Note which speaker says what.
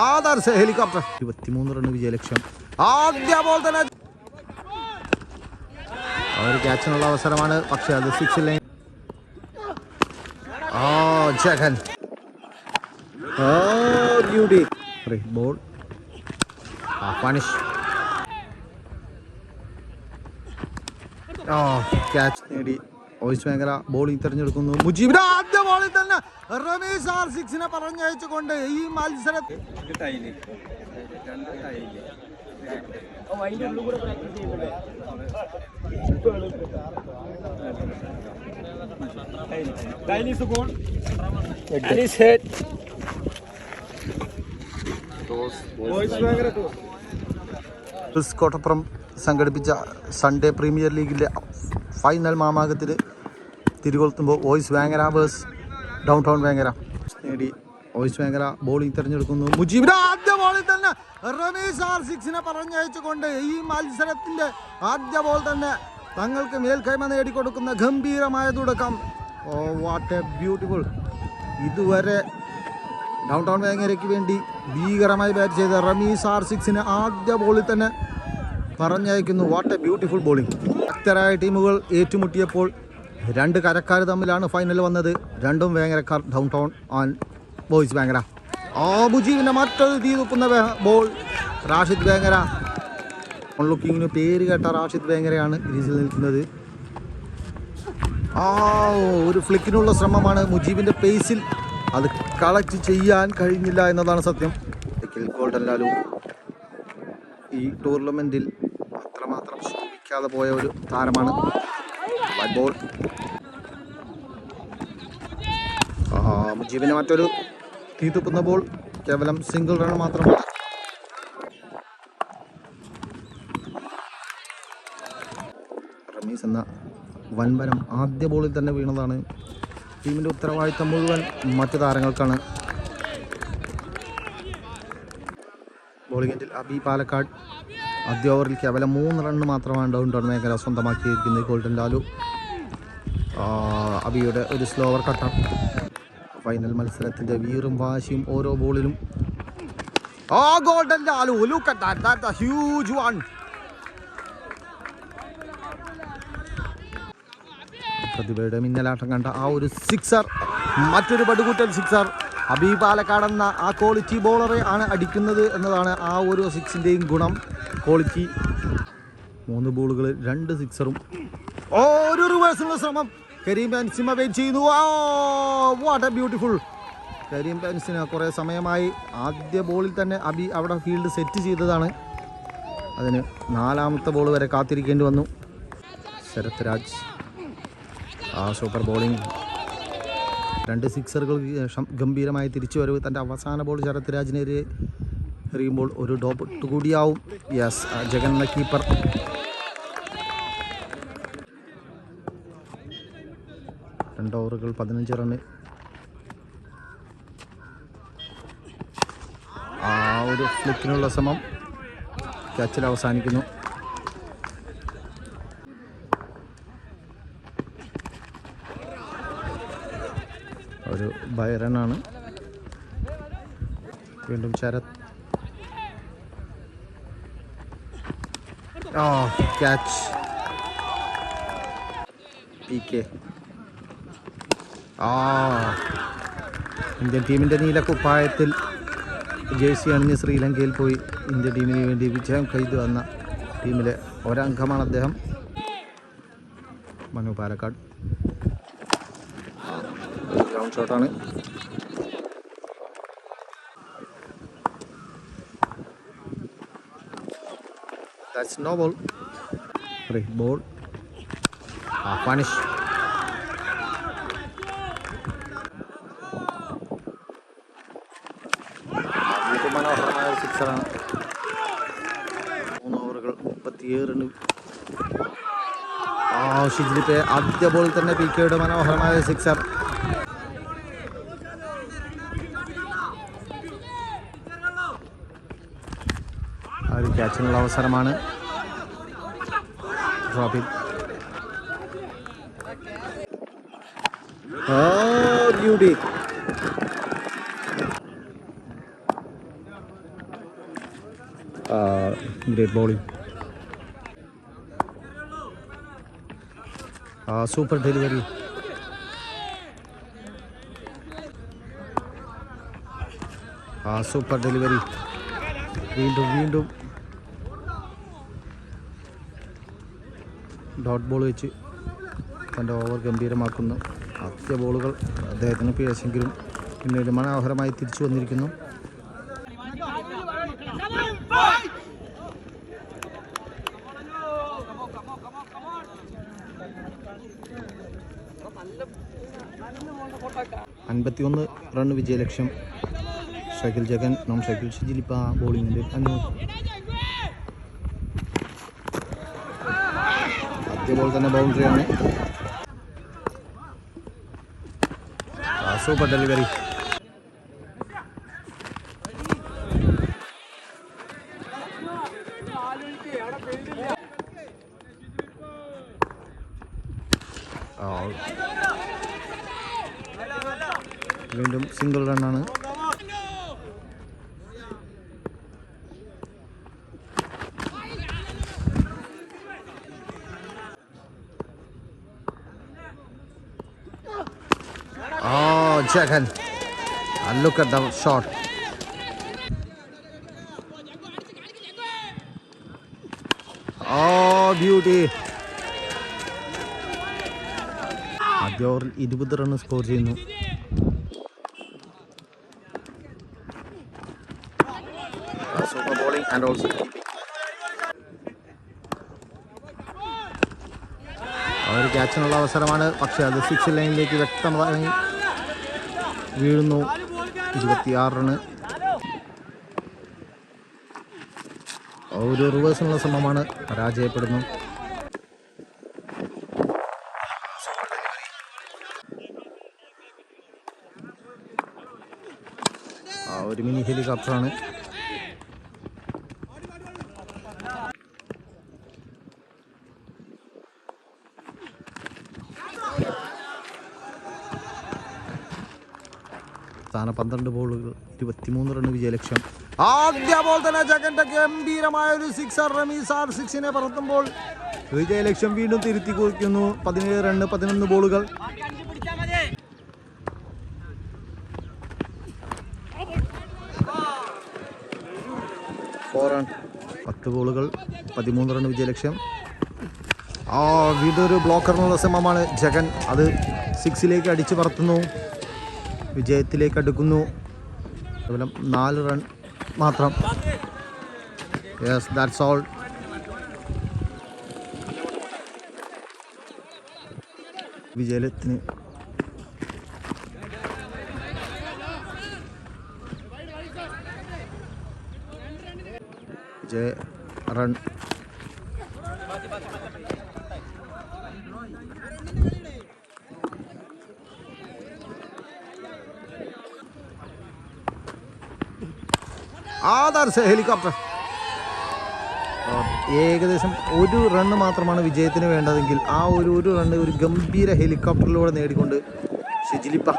Speaker 1: ആദർശ helicopter 23 run വിജയലക്ഷ്യം. ആദ്യ ബോൾ തന്നെ ഒരു ക്യാച്ചിനുള്ള അവസരമാണ്, പക്ഷെ അത് 6 line. Jagan beauty ball punish. Catch നേടി വോയിസ് മേഖല ബോളിംഗ് തിരഞ്ഞെടുക്കുന്നു. മുജീബിന്റെ ആദ്യ ബോളിൽ തന്നെ റമീസ് R6 പറഞ്ഞയച്ചുകൊണ്ട് ഈ മത്സരത്തിൽ കോട്ടപ്പുറം സംഘടിപ്പിച്ച സൺഡേ പ്രീമിയർ ലീഗിലെ ഫൈനൽ മാമാങ്കത്തിന് തിരികൊളുത്തുമ്പോൾ voice Vengara versus down town Vengara നേടി. വോയിസ് വേങ്ങര ബോളിംഗ് തിരഞ്ഞെടുക്കുന്നു. മുജീബിന്റെ ആദ്യ ബോളിൽ തന്നെ റമീസ് R6 പറഞ്ഞയച്ചുകൊണ്ട് ഈ മത്സരത്തിന്റെ ആദ്യ ബോൾ തന്നെ തങ്ങൾക്ക് മേൽക്കൈമ നേടിക്കൊടുക്കുന്ന ഗംഭീരമായ തുടക്കം. What a beautiful. ഇതുവരെ ഡൗൺ ടൗൺ വേങ്ങരയ്ക്ക് വേണ്ടി ഭീകരമായി ബാറ്റ് ചെയ്ത റമീസ് R6 ആദ്യ ബോളിൽ തന്നെ പറഞ്ഞയക്കുന്നു. What a beautiful bowling. ശക്തരായ ടീമുകൾ ഏറ്റുമുട്ടിയപ്പോൾ രണ്ട് കരക്കാർ തമ്മിലാണ് ഫൈനൽ വന്നത്. രണ്ടും വേങ്ങരക്കാർ, down town and boys Vengara. മുജീബിൻ്റെ മറ്റൊരു തീ തുപ്പുന്ന ബോൾ. റാഷിദ് വേങ്ങര ഓൺ ലുക്കിങ്ങിന് പേര് കേട്ട റാഷിദ് വേങ്ങരയാണ് ക്രീസിൽ നിൽക്കുന്നത്. ഒരു ഫ്ലിക്കിനുള്ള ശ്രമമാണ് മുജീബിൻ്റെ പേസിൽ, അത് കളക്ട് ചെയ്യാൻ കഴിഞ്ഞില്ല എന്നതാണ് സത്യം. ഗോൾഡൻ ലാലു ഈ ടൂർണമെന്റിൽ അത്രമാത്രം ശ്രമിക്കാതെ പോയ ഒരു താരമാണ്. ബോൾ മുജീബിന് മറ്റൊരു തീത്തുപ്പുന്ന ബോൾ, കേവലം സിംഗിൾ റൺ മാത്രമാണ്. റമീസ് എന്ന വൻപനം ആദ്യ ബോളിൽ തന്നെ വീണതാണ്. ടീമിൻ്റെ ഉത്തരവാദിത്തം മുഴുവൻ മറ്റു താരങ്ങൾക്കാണ്. ബോളിംഗ് എൻഡിൽ അബി പാലക്കാട് ആദ്യ ഓവറിൽ കേവലം 3 റൺ മാത്രമാണ് ഡൗൺ ടൗൺ മേഖല സ്വന്തമാക്കിയിരിക്കുന്നത്. ഗോൾഡൻ ലാലു അബിയുടെ ഒരു സ്ലോവർ കട്ടർ. ഫൈനൽ മത്സരത്തിൻ്റെ വീറും വാശിയും ഓരോ ബോളിലും. Golden Lalu, look at that, that's a huge one. പ്രതിഭയുടെ മിന്നലാട്ടം കണ്ട ആ ഒരു സിക്സർ, മറ്റൊരു പടുകൂറ്റൻ സിക്സർ. അബി പാലക്കാട് എന്ന ആ ക്വാളിറ്റി ബോളറെ ആണ് അടിക്കുന്നത് എന്നതാണ് ആ ഒരു 6ൻ്റെയും ഗുണം, ക്വാളിറ്റി. 3 ബോളുകൾ 2 സിക്സറും. ഒരു റിവേഴ്സിനുള്ള ശ്രമം. കരീം ബെൻസിമ വെയിറ്റ് ചെയ്യുന്നു. What a beautiful. Karim Benzema കുറേ സമയമായി ആദ്യ ബോളിൽ തന്നെ അബി അവിടെ ഫീൽഡ് സെറ്റ് ചെയ്തതാണ്. അതിന് 4ാമത്തെ ബോൾ വരെ കാത്തിരിക്കേണ്ടി വന്നു. Sarath Raj super bowling. 2 സിക്സറുകൾക്ക് ശേഷം ഗംഭീരമായ തിരിച്ചുവരവ്. തൻ്റെ അവസാന ബോൾ ശരത് രാജിനെതിരെ എറിയുമ്പോൾ ഒരു ഡോട്ട് കൂടിയാവും. യെസ്, ജഗൻ എന്ന കീപ്പർ. രണ്ട് ഓവറുകൾ 15 റണ്. ഒരു ഫ്ലിക്കിനുള്ള ശ്രമം ക്യാച്ചിൽ അവസാനിക്കുന്നു. ഒരു ബൈറനാണ്. വീണ്ടും ശരത്. ക്യാച്ച്. PK. ഇന്ത്യൻ ടീമിൻ്റെ നീലക്കുപ്പായത്തിൽ ജേഴ്സി അണിഞ്ഞ് ശ്രീലങ്കയിൽ പോയി ഇന്ത്യൻ ടീമിന് വേണ്ടി വിജയം കൈതു വന്ന ടീമിലെ ഒരംഗമാണ് അദ്ദേഹം. മനു പാലക്കാട്. ഗ്രൗണ്ട് ഷോട്ടാണ്. That's no ball. Free ball. Punish. മനോഹരമായ ഒരു സിക്സറാണ്. 3 ഓവറുകൾ 37 റൺ. ഷിജ്ലിപ്പെ ആദ്യ ബോളിൽ തന്നെ PKയുടെ മനോഹരമായ സിക്സർ. ഒരു ക്യാച്ചിനുള്ള അവസരമാണ്. Drop in. Beauty. Great bowling. Super delivery. Super delivery. വീണ്ടും ഡോട്ട് ബോൾ വെച്ച് തൻ്റെ ഓവർ ഗംഭീരമാക്കുന്നു. ആദ്യ ബോളുകൾ അദ്ദേഹത്തിന് പിഴച്ചെങ്കിലും പിന്നീട് മനോഹരമായി തിരിച്ചു വന്നിരിക്കുന്നു. അൻപത്തിയൊന്ന് റൺ വിജയലക്ഷ്യം. ഷക്കിൽ ജഗൻ, നോം ഷക്കിൽ ഷിജിലിപ്പ ബോളിങ്ങിൻ്റെ ആദ്യ ബോൾ തന്നെ ബൗണ്ടറിയാണ്. Super delivery. വീണ്ടും സിംഗിൾ റണ്ണാണ്. Jagan, look at the shot. Beauty. ആദ്യ ഓവറിൽ 20 റൺ സ്കോർ ചെയ്യുന്നു. സൂപ്പർ ബോളിംഗ് ആൻഡ് ഓൾസോ ഒരു ക്യാച്ചിനുള്ള അവസരമാണ്. പക്ഷേ അത് 6 ലൈനിലേക്ക് വ്യക്തമായി വീഴുന്നു. 26 റണ്. ഒരു റിവേഴ്സിനുള്ള ശ്രമമാണ്, പരാജയപ്പെടുന്നു. ഒരു മിനി ഹെലികോപ്റ്ററാണ്. സ്ഥാന 12 ബോളുകൾ, 23 റൺ വിജയലക്ഷ്യം. ആദ്യ ബോൾ തന്നെ ജഗന്റെ ഗംഭീരമായ ഒരു സിക്സർ. റമീസ് R6 പറത്തുമ്പോൾ വിജയലക്ഷ്യം വീണ്ടും തിരുത്തി കുറിക്കുന്നു. 17 റൺ, 11 ബോളുകൾ. റൺ, 10 ബോളുകൾ, 13 റൺ വിജയലക്ഷ്യം. വീണ്ടും ഒരു ബ്ലോക്കറിനുള്ള ശ്രമമാണ് ജഗൻ. അത് 6 അടിച്ചു പറത്തുന്നു. വിജയത്തിലേക്ക് അടുക്കുന്നു. കേവലം 4 റൺ മാത്രം. Yes, that's all. വിജയത്തിന് വിജയ റൺ. ഹെലികോപ്റ്റർ. ഏകദേശം 1 റണ്ണ് മാത്രമാണ് വിജയത്തിന് വേണ്ടതെങ്കിൽ ആ ഒരു റണ്ണ് ഒരു ഗംഭീര ഹെലികോപ്റ്ററിലൂടെ നേടിക്കൊണ്ട് ഷിജിലിപ്പ